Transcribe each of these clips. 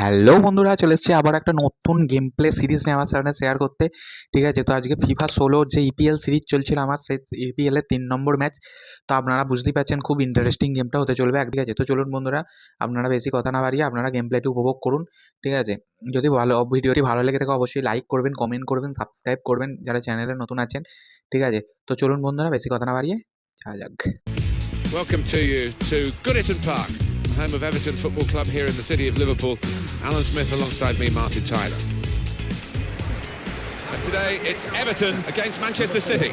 Hello বন্ধুরা, চলে এসেছি আবার একটা নতুন গেম প্লে সিরিজ নিয়ে আমার সামনে শেয়ার করতে। ঠিক আছে, তো আজকে ফিফা 16 যে ইপিএল সিরিজ চলছিল আমার, সেই ইপিএলের 3 নম্বর ম্যাচ। তো আপনারা বুঝতেই পারছেন খুব ইন্টারেস্টিং গেমটা হতে চলবে ঠিক আছে। তো চলুন বন্ধুরা, আপনারা বেশি কথা না বাড়িয়ে আপনারা গেম প্লেটি উপভোগ করুন। ঠিক আছে, যদি ভিডিওটি ভালো লেগে থাকে অবশ্যই লাইক করবেন, কমেন্ট করবেন, সাবস্ক্রাইব করবেন যারা চ্যানেলে নতুন আছেন। ঠিক আছে, তো চলুন বন্ধুরা, বেশি কথা না বাড়িয়ে যাওয়া যাক। Welcome to you to Goodison Park, home of Everton Football Club here in the city of Liverpool. Alan Smith alongside me, Martin Tyler. And today it's Everton against Manchester City.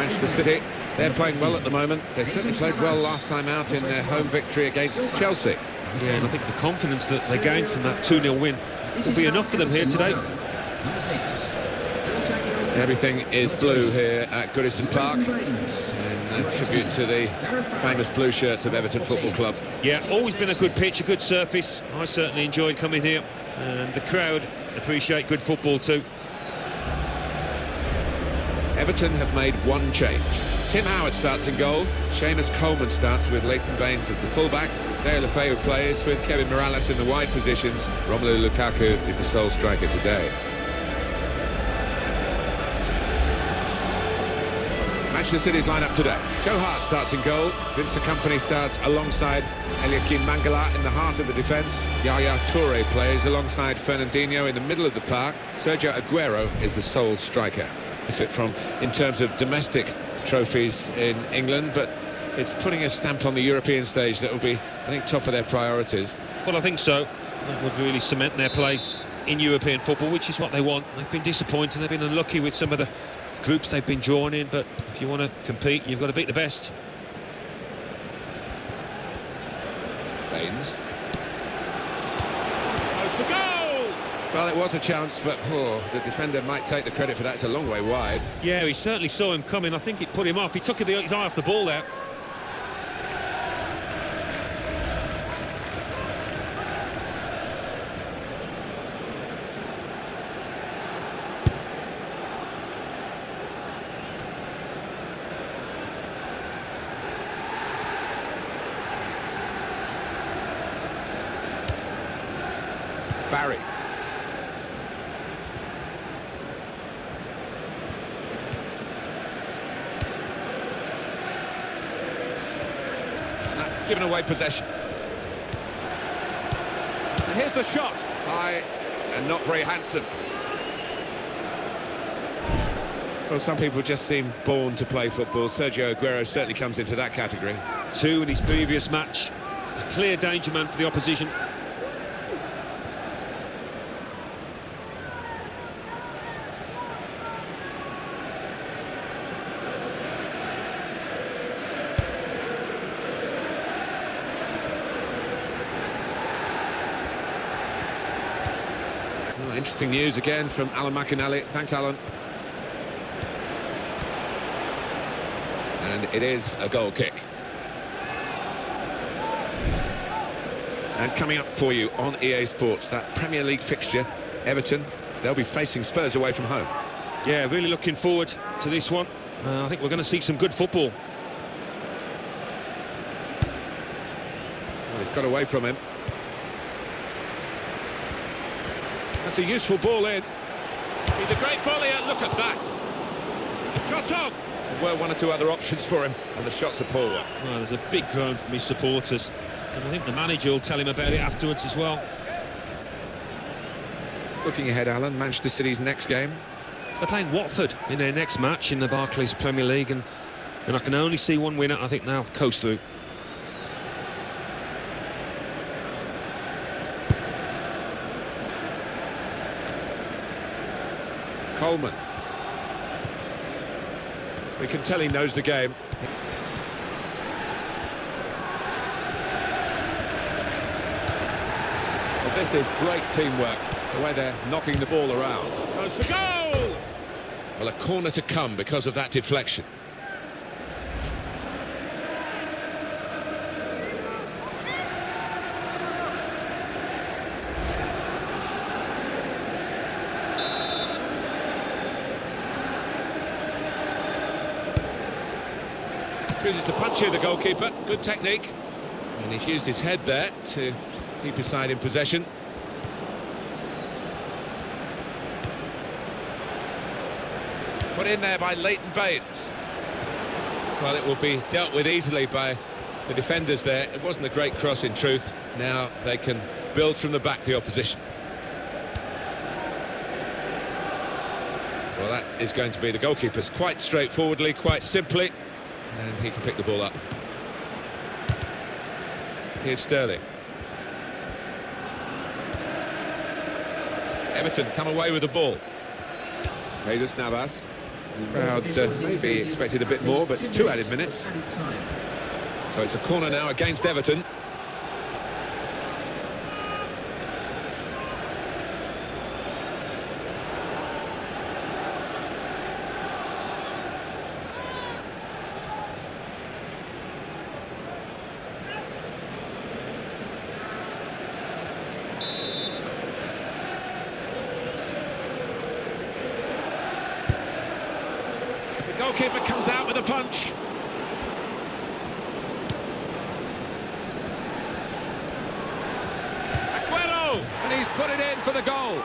Manchester City, they're playing well at the moment. They certainly played well last time out in their home victory against Chelsea. Yeah, and I think the confidence that they gained from that 2-0 win will be enough for them here today. Everything is blue here at Goodison Park, in tribute to the famous blue shirts of Everton Football Club. Yeah, always been a good pitch, a good surface. I certainly enjoyed coming here, and the crowd appreciate good football too. Everton have made one change. Tim Howard starts in goal, Seamus Coleman starts with Leighton Baines as the fullbacks, Dale Lefebvre plays with Kevin Morales in the wide positions, Romelu Lukaku is the sole striker today. Manchester City's line-up today. Joe Hart starts in goal, Vincent Kompany starts alongside Eliakim Mangala in the heart of the defence, Yaya Toure plays alongside Fernandinho in the middle of the park, Sergio Aguero is the sole striker. Fit from in terms of domestic trophies in England, but it's putting a stamp on the European stage that will be, I think, top of their priorities. Well, I think so. That would really cement their place in European football, which is what they want. They've been disappointed, they've been unlucky with some of the groups they've been drawn in, but if you want to compete, you've got to beat the best. Baines. Goes for goal! Well, it was a chance, but the defender might take the credit for that. It's a long way wide. Yeah, he certainly saw him coming. I think it put him off. He took his eye off the ball there. Barry. That's given away possession. And here's the shot. High and not very handsome. Well, some people just seem born to play football. Sergio Aguero certainly comes into that category. 2 in his previous match. A clear danger man for the opposition. Interesting news again from Alan McInally. Thanks, Alan. And it is a goal kick. And coming up for you on EA Sports, that Premier League fixture, Everton, they'll be facing Spurs away from home. Yeah, really looking forward to this one. I think we're going to see some good football. Well, he's got away from him. That's a useful ball in. He's a great volleyer, look at that. Shot on! There were one or two other options for him, and the shot's a poor one. Well, there's a big groan from his supporters, and I think the manager will tell him about it afterwards as well. Looking ahead, Alan, Manchester City's next game. They're playing Watford in their next match in the Barclays Premier League, and I can only see one winner. I think they'll coast through. Coleman. We can tell he knows the game. Well, this is great teamwork, the way they're knocking the ball around. Goes for goal! Well, a corner to come because of that deflection. Chooses to punch here, the goalkeeper. Good technique. And he's used his head there to keep his side in possession. Put in there by Leighton Baines. Well, it will be dealt with easily by the defenders there. It wasn't a great cross in truth. Now they can build from the back, the opposition. Well, that is going to be the goalkeeper's quite straightforwardly, quite simply, and he can pick the ball up. Here's Sterling. Everton come away with the ball. Jesus Navas. Crowd maybe expected a bit more, but it's 2 added minutes. So it's a corner now against Everton. Goalkeeper comes out with a punch. Aguero! And he's put it in for the goal.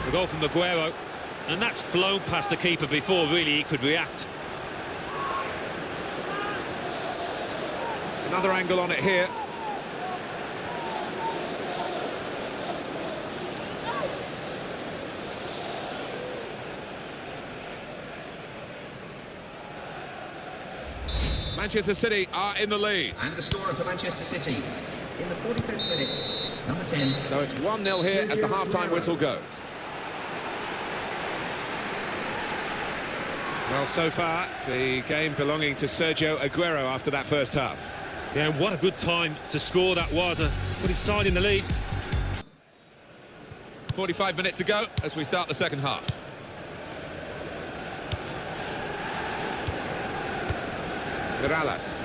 The goal from Aguero, and that's flown past the keeper before really he could react. Another angle on it here. Manchester City are in the lead. And the scorer for Manchester City in the 45th minute, number 10. So it's 1-0 here as the half-time whistle goes. Well, so far, the game belonging to Sergio Aguero after that first half. Yeah, and what a good time to score that was, put his side in the lead. 45 minutes to go as we start the second half. Mirallas.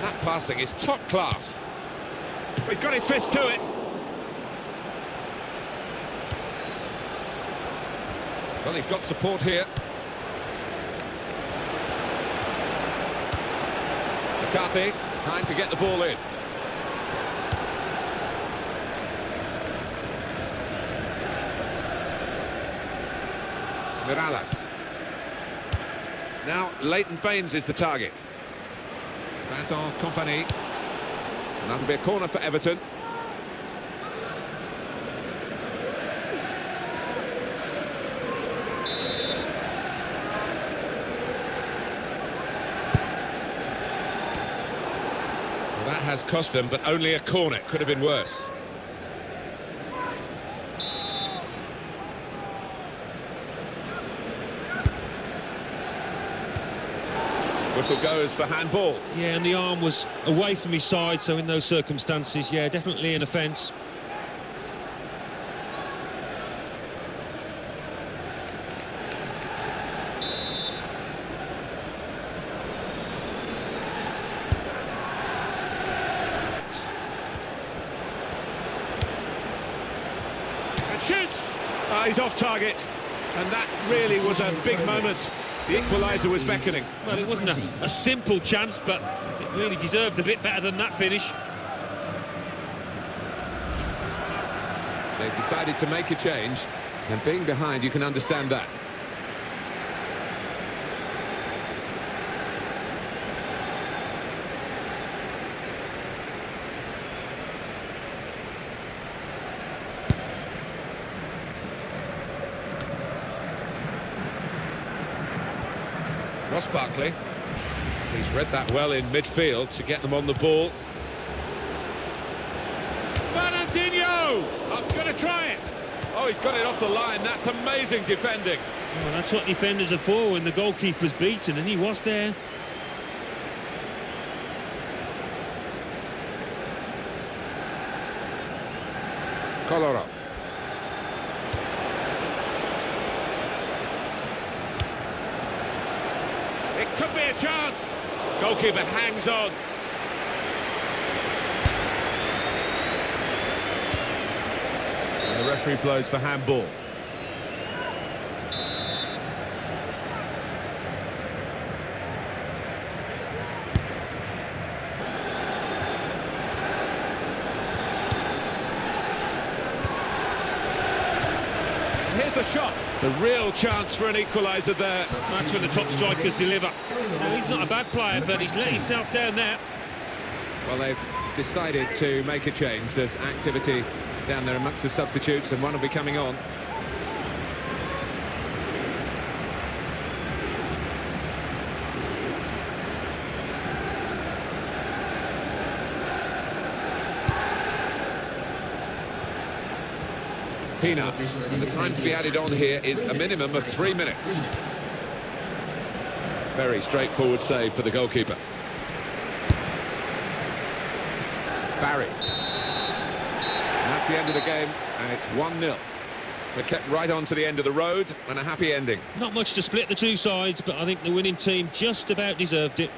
That passing is top class. He's got his fist to it. Well, he's got support here. McCarthy, time to get the ball in. Mirallas. Now Leighton Baines is the target. Vincent Kompany. And that'll be a corner for Everton. Well, that has cost them, but only a corner. Could have been worse. Whistle goes for handball. Yeah, and the arm was away from his side, so in those circumstances, yeah, definitely an offence. And shoots! He's off target. And that really was a big moment. The equaliser was beckoning. Well, it wasn't a simple chance, but it really deserved a bit better than that finish. They've decided to make a change, and being behind, you can understand that. Ross Barkley, he's read that well in midfield to get them on the ball. Fernandinho! I'm going to try it. Oh, he's got it off the line. That's amazing defending. Well, that's what defenders are for when the goalkeeper's beaten, and he was there. Kolarov. It could be a chance. Goalkeeper hangs on. And the referee blows for handball. Here's the shot. The real chance for an equaliser there. That's when the top strikers deliver. You know, he's not a bad player, but he's let himself down there. Well, they've decided to make a change. There's activity down there amongst the substitutes, and one will be coming on. Pina, and the time to be added on here is a minimum of 3 minutes. Very straightforward save for the goalkeeper. Barry. And that's the end of the game, and it's 1-0. They kept right on to the end of the road, and a happy ending. Not much to split the two sides, but I think the winning team just about deserved it.